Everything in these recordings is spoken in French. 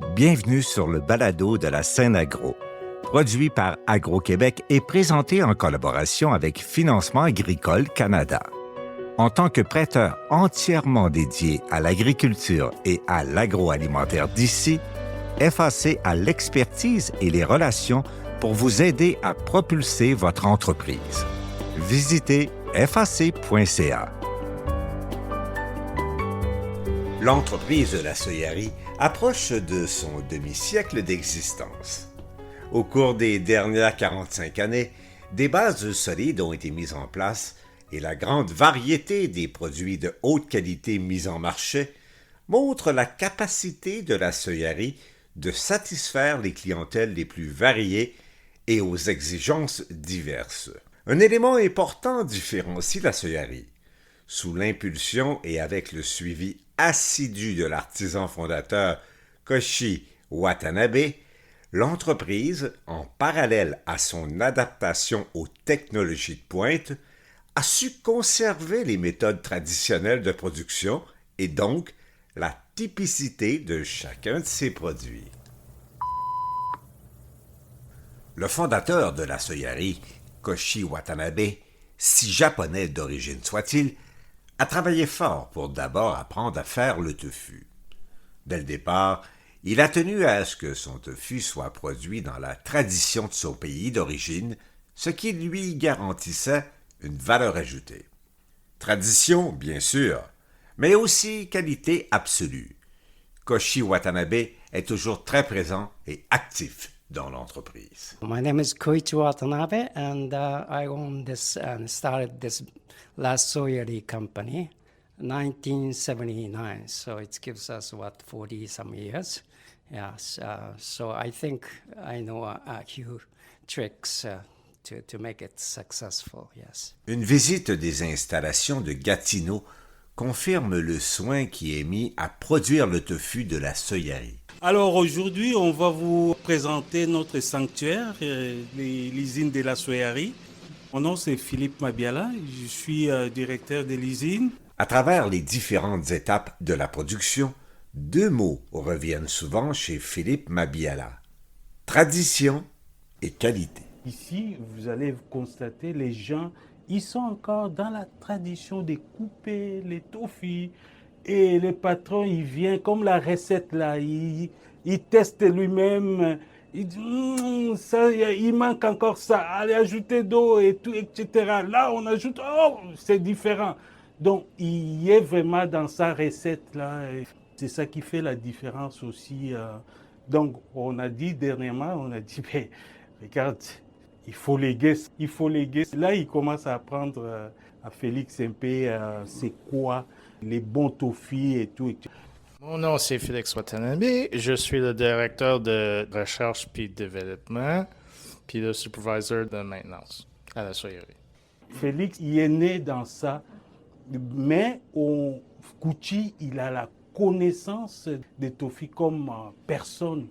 Bienvenue sur le balado de la scène agro, produit par Agro-Québec et présenté en collaboration avec Financement agricole Canada. En tant que prêteur entièrement dédié à l'agriculture et à l'agroalimentaire d'ici, FAC a l'expertise et les relations pour vous aider à propulser votre entreprise. Visitez fac.ca. L'entreprise de la Soyarie approche de son demi-siècle d'existence. Au cours des dernières 45 années, des bases solides ont été mises en place et la grande variété des produits de haute qualité mis en marché montre la capacité de la Soyarie de satisfaire les clientèles les plus variées et aux exigences diverses. Un élément important différencie la Soyarie. Sous l'impulsion et avec le suivi assidu de l'artisan fondateur Koshi Watanabe, l'entreprise, en parallèle à son adaptation aux technologies de pointe, a su conserver les méthodes traditionnelles de production et donc la typicité de chacun de ses produits. Le fondateur de la Soyarie, Koshi Watanabe, si japonais d'origine soit-il, a travaillé fort pour d'abord apprendre à faire le tofu. Dès le départ, il a tenu à ce que son tofu soit produit dans la tradition de son pays d'origine, ce qui lui garantissait une valeur ajoutée. Tradition, bien sûr, mais aussi qualité absolue. Koshi Watanabe est toujours très présent et actif dans l'entreprise. My name is Koichi Watanabe, and I own this and started this last Soyari company, 1979. So it gives us, 40 some years. Yes, so I think I know a few tricks to make it successful, yes. Une visite des installations de Gatineau confirme le soin qui est mis à produire le tofu de la Soyarie. Alors aujourd'hui, on va vous présenter notre sanctuaire, l'usine de la Soyarie. Mon nom c'est Philippe Mabiala, je suis directeur de l'usine. À travers les différentes étapes de la production, deux mots reviennent souvent chez Philippe Mabiala: tradition et qualité. Ici, vous allez constater, les gens, ils sont encore dans la tradition de couper les toffus. Et le patron, il vient, comme la recette là, il teste lui-même. Il dit, ça, il manque encore ça, allez ajouter d'eau et tout, etc. Là, on ajoute, oh, c'est différent. Donc, il est vraiment dans sa recette là. C'est ça qui fait la différence aussi. Donc, on a dit dernièrement, ben, regarde, il faut léguer. Là, il commence à apprendre à Félix un peu c'est quoi les bons toffus et tout. Mon nom, c'est Félix Watanabe. Je suis le directeur de recherche puis développement, puis le supervisor de maintenance à la Soyarie. Félix, il est né dans ça, mais au Koichi, il a la connaissance des toffus comme personne.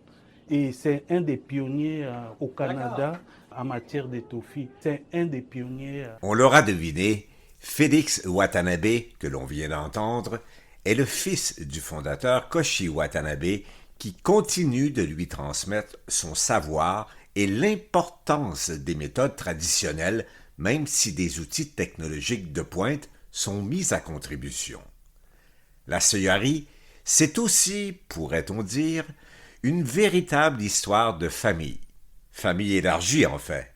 Et c'est un des pionniers au Canada en matière de toffus. C'est un des pionniers. On l'aura deviné, Félix Watanabe, que l'on vient d'entendre, est le fils du fondateur Koshi Watanabe qui continue de lui transmettre son savoir et l'importance des méthodes traditionnelles, même si des outils technologiques de pointe sont mis à contribution. La Soyarie, c'est aussi, pourrait-on dire, une véritable histoire de famille. Famille élargie, en fait.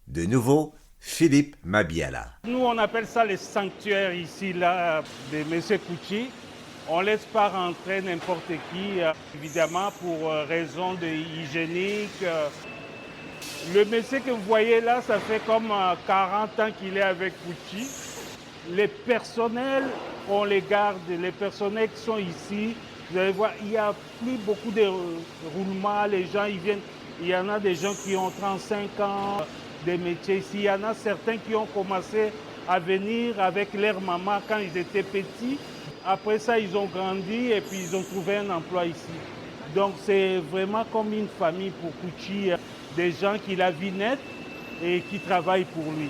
De nouveau, Philippe Mabiala. Nous, on appelle ça les sanctuaires ici, là, de M. Koichi. On ne laisse pas rentrer n'importe qui, évidemment, pour raison hygiénique. Le monsieur que vous voyez là, ça fait comme 40 ans qu'il est avec Koichi. Les personnels, on les garde. Les personnels qui sont ici, vous allez voir, il n'y a plus beaucoup de roulements. Les gens, ils viennent. Il y en a des gens qui ont 35 ans, des métiers ici. Il y en a certains qui ont commencé à venir avec leur maman quand ils étaient petits. Après ça, ils ont grandi et puis ils ont trouvé un emploi ici. Donc c'est vraiment comme une famille pour Koichi, des gens qu'il a vu naître et qui travaillent pour lui.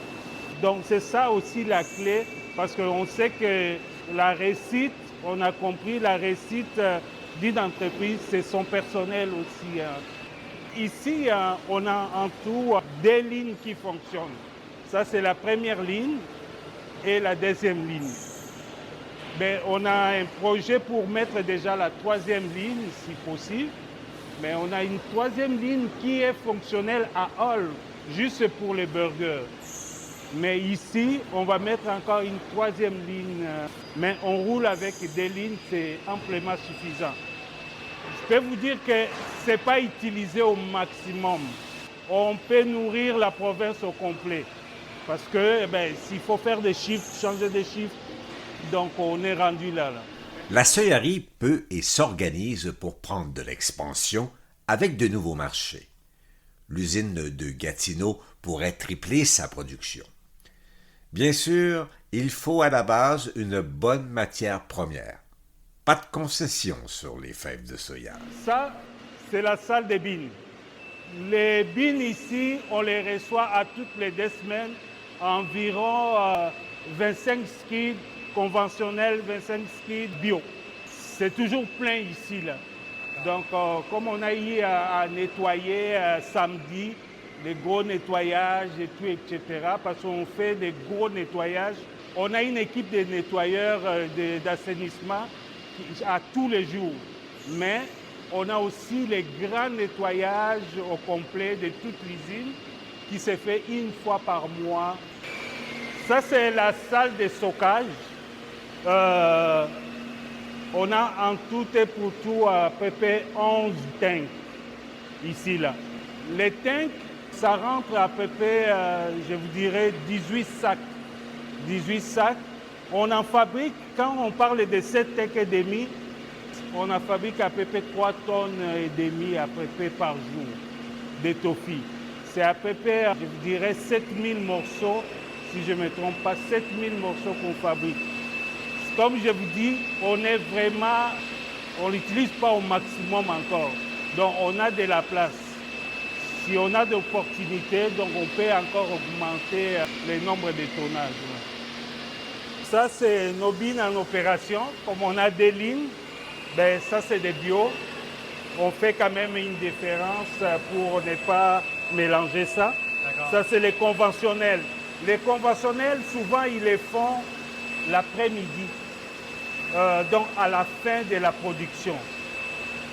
Donc c'est ça aussi la clé, parce qu'on sait que la réussite, on a compris, la réussite d'une entreprise, c'est son personnel aussi. Ici, on a en tout 2 lignes qui fonctionnent. Ça, c'est la première ligne et la deuxième ligne. Mais on a un projet pour mettre déjà la 3e ligne, si possible. Mais on a une 3e ligne qui est fonctionnelle à Hall, juste pour les burgers. Mais ici, on va mettre encore une 3e ligne. Mais on roule avec 2 lignes, c'est amplement suffisant. Je peux vous dire que ce n'est pas utilisé au maximum. On peut nourrir la province au complet. Parce que s'il faut faire des chiffres, changer des chiffres, donc on est rendu là. La Soyarie peut et s'organise pour prendre de l'expansion avec de nouveaux marchés. L'usine de Gatineau pourrait tripler sa production. Bien sûr, il faut à la base une bonne matière première. Pas de concession sur les fèves de soya. Ça, c'est la salle des bines. Les bines ici, on les reçoit à toutes les 2 semaines, environ 25 skids conventionnels, 25 skids bio. C'est toujours plein ici, là. Donc, comme on a eu à nettoyer samedi, les gros nettoyages et tout, etc., parce qu'on fait des gros nettoyages, on a une équipe de nettoyeurs d'assainissement à tous les jours. Mais on a aussi les grands nettoyages au complet de toute l'usine qui se fait 1 fois par mois. Ça, c'est la salle de stockage. On a en tout et pour tout à peu près 11 tanks ici, là. Les tanks, ça rentre à peu près, je vous dirais, 18 sacs. 18 sacs. On en fabrique, quand on parle de 7 tanks et demi, on en fabrique à peu près 3 tonnes et demie à peu près par jour d'étoffie. C'est à peu près, je vous dirais, 7000 morceaux, si je ne me trompe pas, 7000 morceaux qu'on fabrique. Comme je vous dis, on est vraiment, on ne l'utilise pas au maximum encore. Donc on a de la place. Si on a d'opportunités, donc on peut encore augmenter le nombre de tonnages. Ça, c'est nos bines en opération. Comme on a 2 lignes, ça, c'est des bio. On fait quand même une différence pour ne pas mélanger ça. Ça, c'est les conventionnels. Les conventionnels, souvent, ils les font l'après-midi, donc à la fin de la production.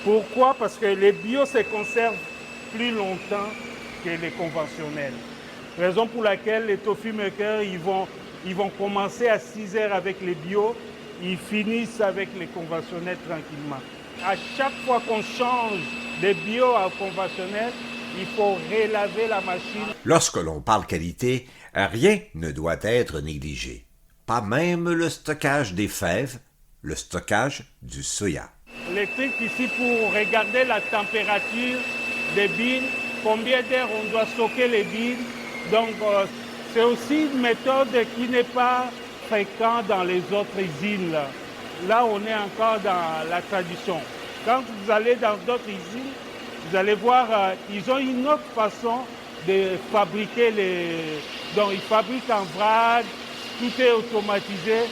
Pourquoi? Parce que les bio se conservent plus longtemps que les conventionnels. Raison pour laquelle les tofu makers, ils vont commencer à 6 heures avec les bio, ils finissent avec les conventionnels tranquillement. À chaque fois qu'on change de bio à conventionnel, il faut relaver la machine. Lorsque l'on parle qualité, rien ne doit être négligé. Pas même le stockage des fèves, le stockage du soya. Les trucs ici pour regarder la température des bines, combien d'heures on doit stocker les bines. Donc c'est aussi une méthode qui n'est pas fréquente dans les autres usines. Là, on est encore dans la tradition. Quand vous allez dans d'autres usines, vous allez voir, ils ont une autre façon de fabriquer donc ils fabriquent en vrac, tout est automatisé.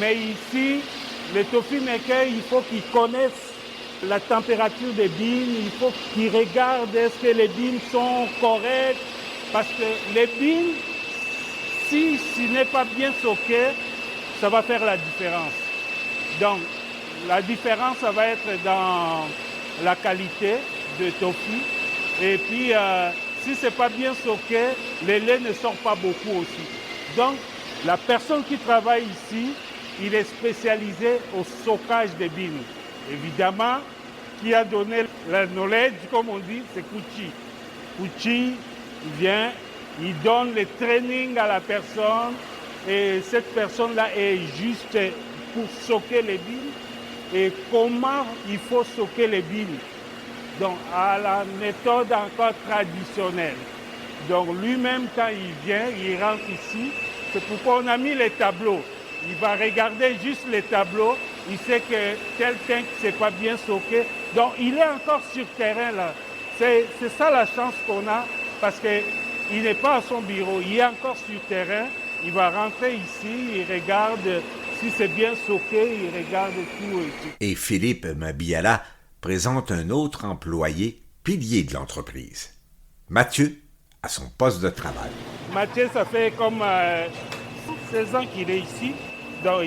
Mais ici, les tofu makers, il faut qu'ils connaissent la température des bines, il faut qu'ils regardent est-ce que les bines sont correctes. Parce que les bines, si ce n'est pas bien stocké, ça va faire la différence. Donc, la différence, ça va être dans la qualité de tofu. Et puis, si ce n'est pas bien stocké, le lait ne sort pas beaucoup aussi. Donc, la personne qui travaille ici, il est spécialisé au stockage des bines. Évidemment, qui a donné la knowledge, comme on dit, c'est Kuchi. Kuchi, il vient, il donne le training à la personne et cette personne-là est juste pour stocker les bines et comment il faut stocker les bines. Donc, à la méthode encore traditionnelle. Donc, lui-même, quand il vient, il rentre ici. C'est pourquoi on a mis les tableaux. Il va regarder juste les tableaux. Il sait que tel tank, c'est pas bien stocké. Donc, il est encore sur terrain, là. C'est ça la chance qu'on a, parce qu'il n'est pas à son bureau. Il est encore sur terrain. Il va rentrer ici, il regarde si c'est bien stocké, il regarde tout. Et Philippe Mabiala présente un autre employé pilier de l'entreprise. Mathieu, à son poste de travail. Mathieu, ça fait comme 16 ans qu'il est ici. Donc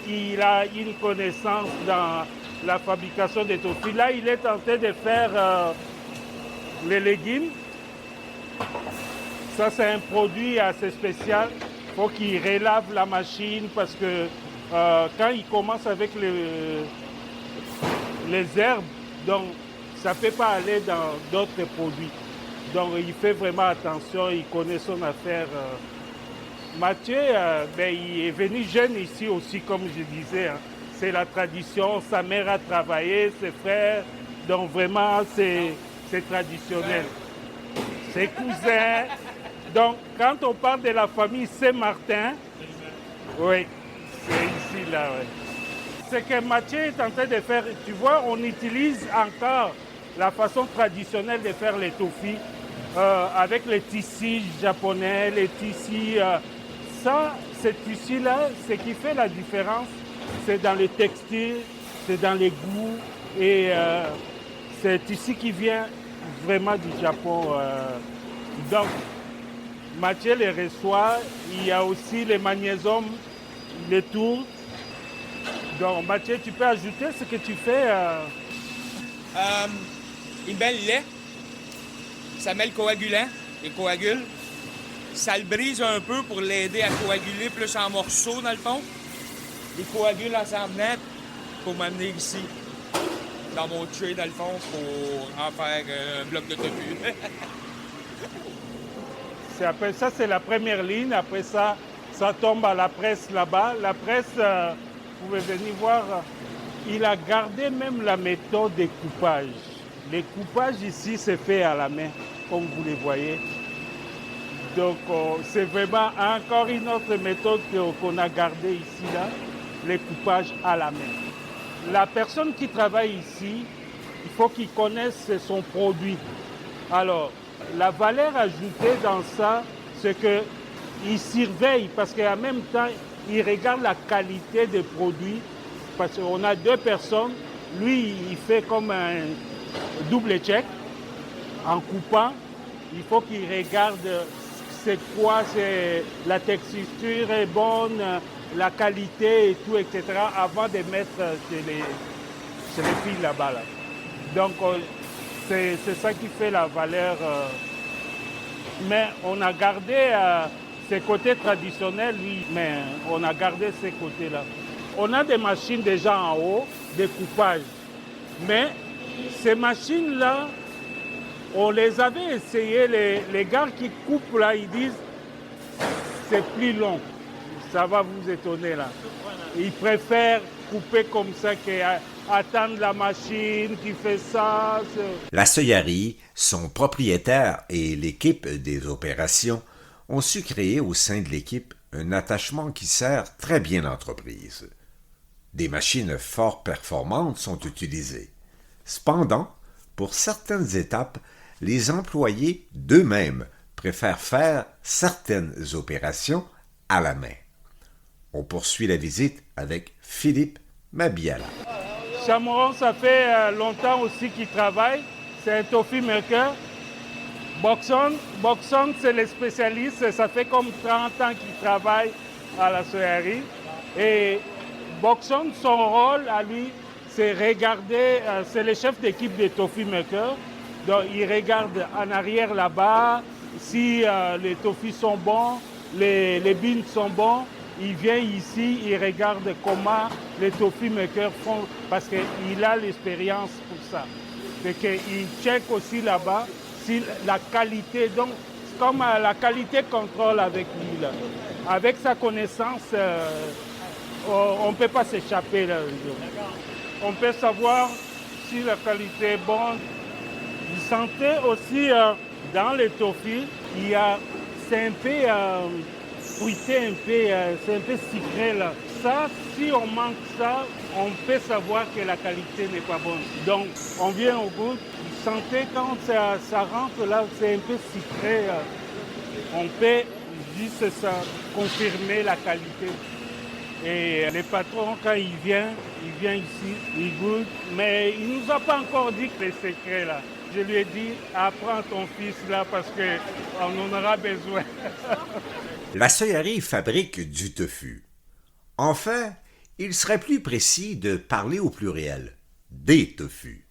il a une connaissance dans la fabrication des toffees. Là, il est en train de faire les légumes. Ça, c'est un produit assez spécial. Il faut qu'il relave la machine parce que quand il commence avec les herbes, donc ça ne peut pas aller dans d'autres produits. Donc il fait vraiment attention, il connaît son affaire. Mathieu, il est venu jeune ici aussi, comme je disais. Hein. C'est la tradition, sa mère a travaillé, ses frères, donc vraiment c'est traditionnel. Ses cousins. Donc quand on parle de la famille Saint-Martin, oui, c'est ici là. Oui. C'est que Mathieu est en train de faire, tu vois, on utilise encore la façon traditionnelle de faire les toffees avec les tissus japonais, les tissus. Ça, ces tissus-là, ce qui fait la différence, c'est dans les textiles, c'est dans les goûts et c'est un tissu qui vient vraiment du Japon. Donc, Mathieu les reçoit. Il y a aussi les magnésium, les tours. Donc, Mathieu, tu peux ajouter ce que tu fais Il met le lait, ça met le coagulant, il coagule. Ça le brise un peu pour l'aider à coaguler plus en morceaux, dans le fond. Il coagule en s'en venant pour m'amener ici, dans mon tray, dans le fond, pour en faire un bloc de tofu. Après ça, c'est la première ligne. Après ça, ça tombe à la presse là-bas. La presse, vous pouvez venir voir, il a gardé même la méthode de coupage. Les coupages ici, c'est fait à la main, comme vous les voyez. Donc, c'est vraiment encore une autre méthode qu'on a gardée ici, là, les coupages à la main. La personne qui travaille ici, il faut qu'il connaisse son produit. Alors, la valeur ajoutée dans ça, c'est qu'il surveille, parce qu'en même temps, il regarde la qualité des produits. Parce qu'on a deux personnes, lui, il fait comme un double check en coupant. Il faut qu'il regarde c'est quoi, la texture est bonne, la qualité et tout, etc. avant de mettre chez les filles là-bas. Là. Donc, c'est ça qui fait la valeur. Mais on a gardé ces côtés traditionnels, oui, mais on a gardé ces côtés-là. On a des machines déjà en haut, des coupages. Mais ces machines-là, on les avait essayées, les gars qui coupent là, ils disent c'est plus long. Ça va vous étonner là. Ils préfèrent couper comme ça qu'attendre la machine qui fait ça. La Soyari, son propriétaire et l'équipe des opérations ont su créer au sein de l'équipe un attachement qui sert très bien l'entreprise. Des machines fort performantes sont utilisées. Cependant, pour certaines étapes, les employés d'eux-mêmes préfèrent faire certaines opérations à la main. On poursuit la visite avec Philippe Mabiala. Chamorro, ça fait longtemps aussi qu'il travaille. C'est un tofu maker. Boxon, c'est le spécialiste. Ça fait comme 30 ans qu'il travaille à la Soyari. Et Boxon, son rôle à lui, c'est regarder, c'est le chef d'équipe des tofu makers. Donc il regarde en arrière là-bas si les tofu sont bons, les beans sont bons. Il vient ici, il regarde comment les tofu makers font parce qu'il a l'expérience pour ça. Et qu'il check aussi là-bas si la qualité, donc comme la qualité contrôle avec lui. Là. Avec sa connaissance, on ne peut pas s'échapper là. On peut savoir si la qualité est bonne. Vous sentez aussi dans les tofu, c'est un peu fruité, c'est un peu sucré là. Ça, si on manque ça, on peut savoir que la qualité n'est pas bonne. Donc, on vient au goût. Vous sentez quand ça rentre là, c'est un peu sucré. On peut juste ça, confirmer la qualité. Et les patrons, quand ils viennent, Il vient ici, il goûte, mais il ne nous a pas encore dit les secrets là. Je lui ai dit, apprends ton fils là parce qu'on en aura besoin. La Soyari fabrique du tofu. Enfin, il serait plus précis de parler au pluriel, des tofus.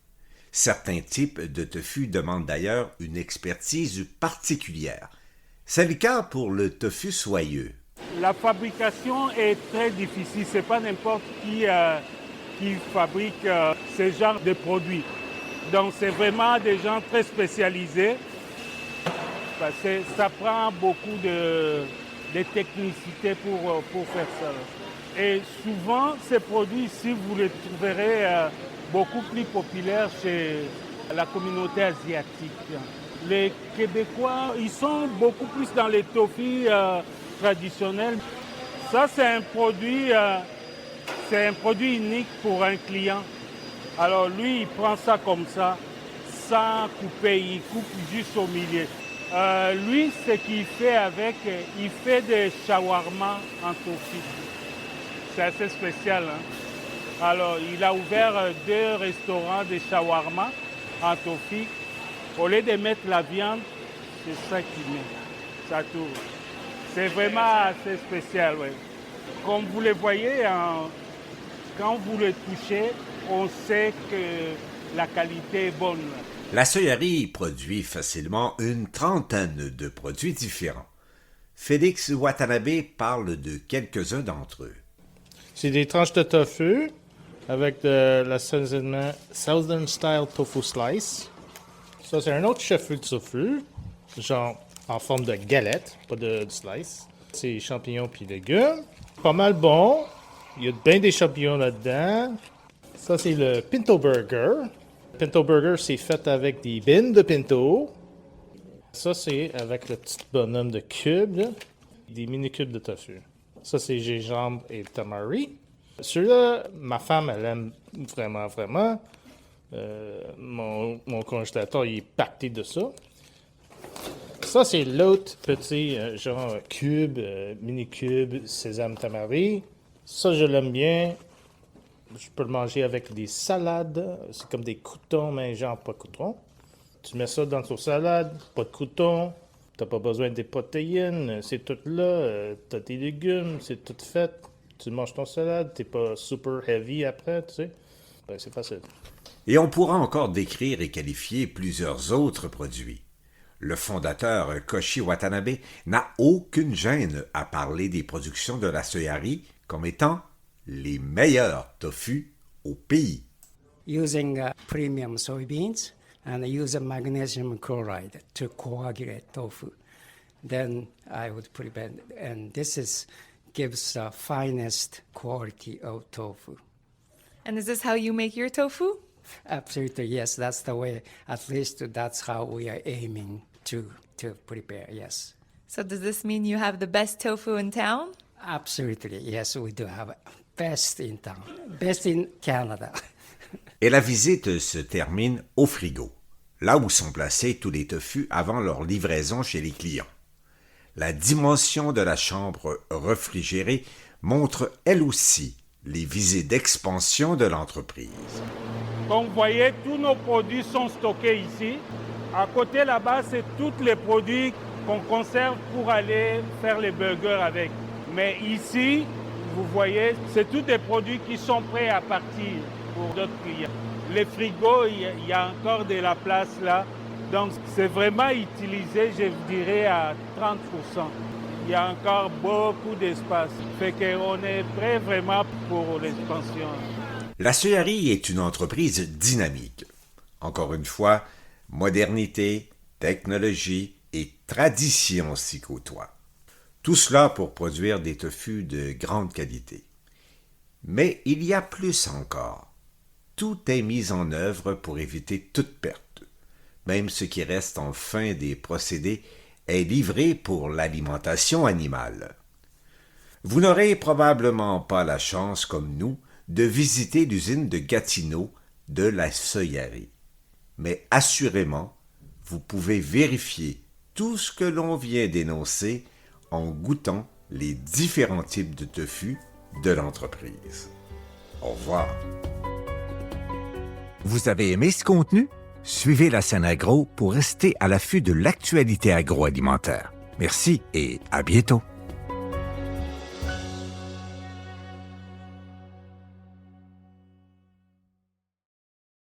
Certains types de tofu demandent d'ailleurs une expertise particulière. C'est le cas pour le tofu soyeux. La fabrication est très difficile, c'est pas n'importe qui fabrique ce genre de produits. Donc c'est vraiment des gens très spécialisés parce que ça prend beaucoup de technicité pour faire ça. Et souvent, ces produits ici, vous les trouverez beaucoup plus populaires chez la communauté asiatique. Les Québécois, ils sont beaucoup plus dans les tofu traditionnels. Ça, c'est un produit unique pour un client. Alors lui, il prend ça comme ça, sans couper, il coupe juste au milieu. Lui, ce qu'il fait avec, il fait des shawarma en tofu. C'est assez spécial. Hein? Alors, il a ouvert 2 restaurants de shawarma en tofu. Au lieu de mettre la viande, c'est ça qu'il met. Ça tourne. C'est vraiment assez spécial. Ouais. Comme vous le voyez, quand vous le touchez, on sait que la qualité est bonne. La Soyari produit facilement une trentaine de produits différents. Félix Watanabe parle de quelques-uns d'entre eux. C'est des tranches de tofu avec l'assaisonnement Southern Style Tofu Slice. Ça, c'est un autre chef de tofu, genre en forme de galette, pas de slice. C'est champignons puis légumes. Pas mal bon. Il y a bien des champignons là-dedans. Ça, c'est le Pinto Burger. Pinto Burger, c'est fait avec des bines de pinto. Ça, c'est avec le petit bonhomme de cubes, là. Des mini-cubes de tofu. Ça, c'est gingembre et tamari. Celui-là, ma femme, elle aime vraiment, vraiment. Mon congélateur, il est pacté de ça. Ça, c'est l'autre petit, genre cube, mini-cube, sésame tamari. Ça, je l'aime bien. Je peux le manger avec des salades. C'est comme des croûtons, mais genre pas de croûtons. Tu mets ça dans ton salade, pas de croûtons. T'as pas besoin des protéines, c'est tout là. T'as tes légumes, c'est tout fait. Tu manges ton salade, t'es pas super heavy après, tu sais. Ben, c'est facile. Et on pourra encore décrire et qualifier plusieurs autres produits. Le fondateur Koshi Watanabe n'a aucune gêne à parler des productions de la Soyari comme étant les meilleurs tofu au pays. Using premium soybeans and using magnesium chloride to coagulate tofu, then I would prepare, and gives the finest quality of tofu. And is this how you make your tofu? Absolutely, yes. That's the way. At least that's how we are aiming to prepare. Yes. So does this mean you have the best tofu in town? Absolutely, yes. We do have best in town, best in Canada. Et la visite se termine au frigo, là où sont placés tous les tofus avant leur livraison chez les clients. La dimension de la chambre réfrigérée montre elle aussi les visées d'expansion de l'entreprise. Comme vous voyez, tous nos produits sont stockés ici. À côté là-bas, c'est tous les produits qu'on conserve pour aller faire les burgers avec. Mais ici, vous voyez, c'est tous des produits qui sont prêts à partir pour d'autres clients. Les frigos, il y a encore de la place là. Donc, c'est vraiment utilisé, je dirais, à 30%. Il y a encore beaucoup d'espace. Fait qu'on est prêt vraiment pour l'expansion. La Soyari est une entreprise dynamique. Encore une fois, modernité, technologie et tradition s'y côtoient. Tout cela pour produire des tofus de grande qualité. Mais il y a plus encore. Tout est mis en œuvre pour éviter toute perte. Même ce qui reste en fin des procédés est livré pour l'alimentation animale. Vous n'aurez probablement pas la chance, comme nous, de visiter l'usine de Gatineau de la Soyari. Mais assurément, vous pouvez vérifier tout ce que l'on vient d'énoncer en goûtant les différents types de tofu de l'entreprise. Au revoir. Vous avez aimé ce contenu? Suivez la scène agro pour rester à l'affût de l'actualité agroalimentaire. Merci et à bientôt.